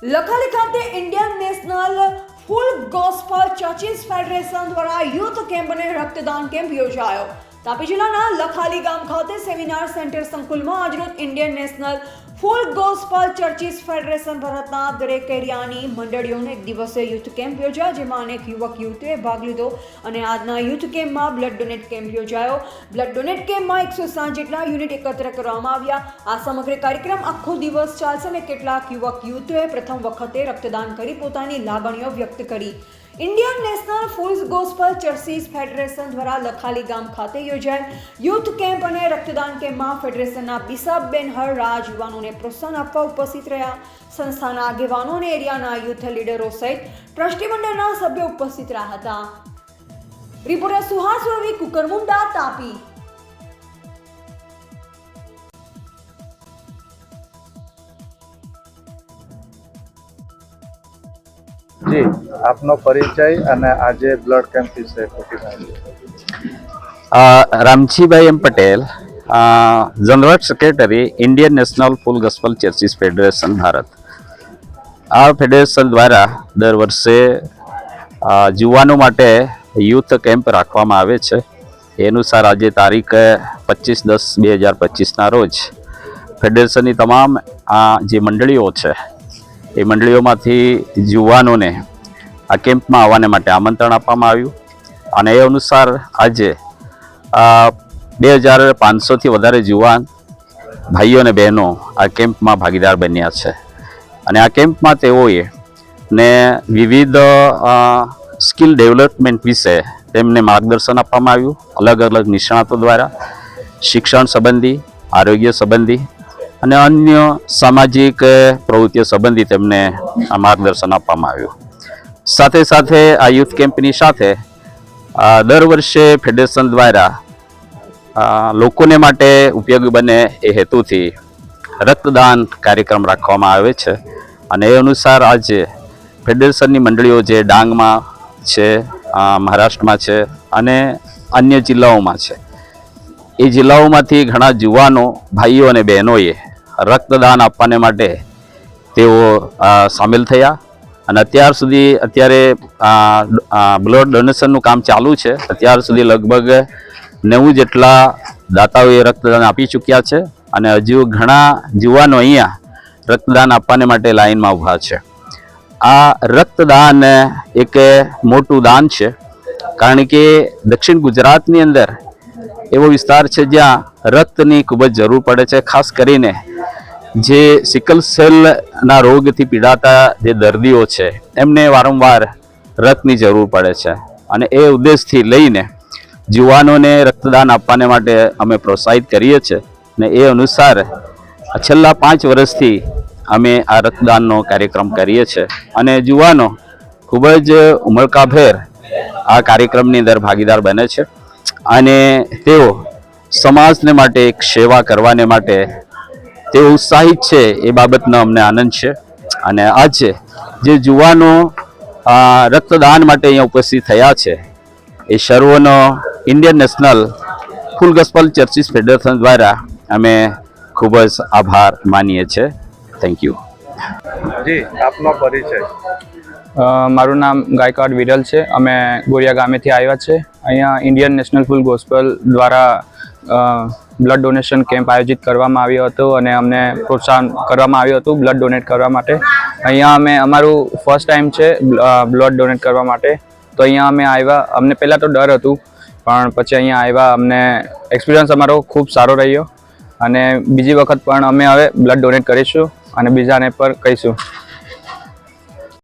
લખાલી ખાતે Indian National Full Gospel Churches federation દ્વારા youth camp અને રક્તદાન કેમ્પ યોજાયો. તાપી જિલ્લાના લખાલી ગામ ખાતે સેમિનાર સેન્ટર સંકુલમાં આજરોજ Indian National Full Gospel Churches federation ભારતના દરેક એરિયાની મંડળીઓનો એક દિવસીય યુથ કેમ્પ યોજાયો, જેમાં અનેક યુવતીઓએ ભાગ લીધો અને આજના યુથ કેમ્પમાં બ્લડ ડોનેટ કેમ્પ યોજાયો. બ્લડ ડોનેટ કેમ્પમાં 160 જેટલા યુનિટ એકત્ર કરવામાં આવ્યા. આ સમગ્ર કાર્યક્રમ આખો દિવસ ચાલશે અને કેટલાક યુવતીઓએ પ્રથમ વખતે રક્તદાન કરી પોતાની લાગણીઓ વ્યક્ત કરી. Indian National Full Gospel Churches federation દ્વારા લખાલી ગામ ખાતે યોજાયેલ યુથ કેમ્પ અને રક્તદાન કેમ્પમાં ફેડરેશનના બિસાબેન હરરાજ યુવાનોને પ્રોત્સાહન આપવા ઉપસ્થિત રહ્યા. સંસ્થાના આગેવાનો અને એરિયાના યુથ લીડરો સહિત ટ્રસ્ટી મંડળના સભ્યો ઉપસ્થિત રહ્યા હતા. રિપોર્ટર સુહાસ રવિ, કુકરમુંડા, તાપી. જી, આપનો પરિચય અને આજે બ્લડ કેમ્પ વિશે ટૂંકી માહિતી. Ramjibhai M Patel, General Secretary, Indian National Full Gospel Churches Federation Bharat. આ ફેડરેશન દ્વારા દર વર્ષે યુવાનો માટે યુથ કેમ્પ રાખવામાં આવે છે. એ અનુસાર આજે તારીખ 25/10/2025ના રોજ ફેડરેશનની તમામ જે મંડળીઓ છે એ મંડળીઓમાંથી યુવાનોને આ કેમ્પમાં આવવાને માટે આમંત્રણ આપવામાં આવ્યું અને એ અનુસાર આજે 2500થી વધારે યુવાન ભાઈઓ અને બહેનો આ કેમ્પમાં ભાગીદાર બન્યા છે. અને આ કેમ્પમાં તેઓએ ને વિવિધ સ્કિલ ડેવલપમેન્ટ વિશે તેમને માર્ગદર્શન આપવામાં આવ્યું. અલગ અલગ નિષ્ણાતો દ્વારા શિક્ષણ સંબંધી, આરોગ્ય સંબંધી અને અન્ય સામાજિક પ્રવૃત્તિઓ સંબંધી તેમને માર્ગદર્શન આપવામાં આવ્યું. સાથે સાથે આ યુથ કેમ્પની સાથે દર વર્ષે ફેડરેશન દ્વારા લોકોને માટે ઉપયોગી બને એ હેતુથી રક્તદાન કાર્યક્રમ રાખવામાં આવે છે. અને એ અનુસાર આજે ફેડરેશનની મંડળીઓ જે ડાંગમાં છે, મહારાષ્ટ્રમાં છે અને અન્ય જિલ્લાઓમાં છે, એ જિલ્લાઓમાંથી ઘણા યુવાનો, ભાઈઓ અને બહેનોએ રક્તદાન આપવાને માટે તેઓ સામેલ થયા. અને અત્યારે બ્લડ ડોનેશનનું કામ ચાલુ છે. અત્યાર સુધી લગભગ 90 જેટલા દાતાઓએ રક્તદાન આપી ચૂક્યા છે અને હજુ ઘણા યુવાનો અહીંયા રક્તદાન આપવાને માટે લાઈનમાં ઊભા છે. આ રક્તદાન એક મોટું દાન છે, કારણ કે દક્ષિણ ગુજરાતની અંદર એવો વિસ્તાર છે જ્યાં રક્તની ખૂબ જ જરૂર પડે છે. ખાસ કરીને જે સિકલ સેલના રોગથી પીડાતા જે દર્દીઓ છે એમને વારંવાર રક્તની જરૂર પડે છે. અને એ ઉદ્દેશથી લઈને યુવાનોને રક્તદાન આપવાને માટે અમે પ્રોત્સાહિત કરીએ છીએ. ને એ અનુસાર છેલ્લા 5 વર્ષથી અમે આ રક્તદાનનો કાર્યક્રમ કરીએ છીએ અને યુવાનો ખૂબ જ ઉમળકાભેર આ કાર્યક્રમની અંદર ભાગીદાર બને છે અને તેઓ સમાજને માટે એક સેવા કરવાને માટે તેઓ ઉત્સાહિત છે. એ બાબતનો અમને આનંદ છે. અને આજે જે યુવાનો રક્તદાન માટે અહીંયા ઉપસ્થિત થયા છે એ સર્વનો Indian National Full Gospel Churches federation દ્વારા અમે ખૂબ જ આભાર માનીએ છીએ. Thank you. જી, આપનો પરિચય. મારું નામ ગાયકવાડ વિરલ છે. અમે ગોરિયા ગામેથી આવ્યા છે. અહીંયા ઇન્ડિયન નેશનલ ફૂલ ગોસ્પલ દ્વારા બ્લડ ડોનેશન કેમ્પ આયોજિત કરવામાં આવ્યો હતો અને અમને પ્રોત્સાહન કરવામાં આવ્યું હતું બ્લડ ડોનેટ કરવા માટે. અહીંયા અમારું ફર્સ્ટ ટાઈમ છે બ્લડ ડોનેટ કરવા માટે. તો અહીંયા અમે આવ્યા. અમને પહેલાં તો ડર હતું, પણ પછી અહીંયા આવ્યા અમને એક્સપિરિયન્સ અમારો ખૂબ સારો રહ્યો અને બીજી વખત પણ અમે હવે બ્લડ ડોનેટ કરીશું અને બીજાને પર કહીશું.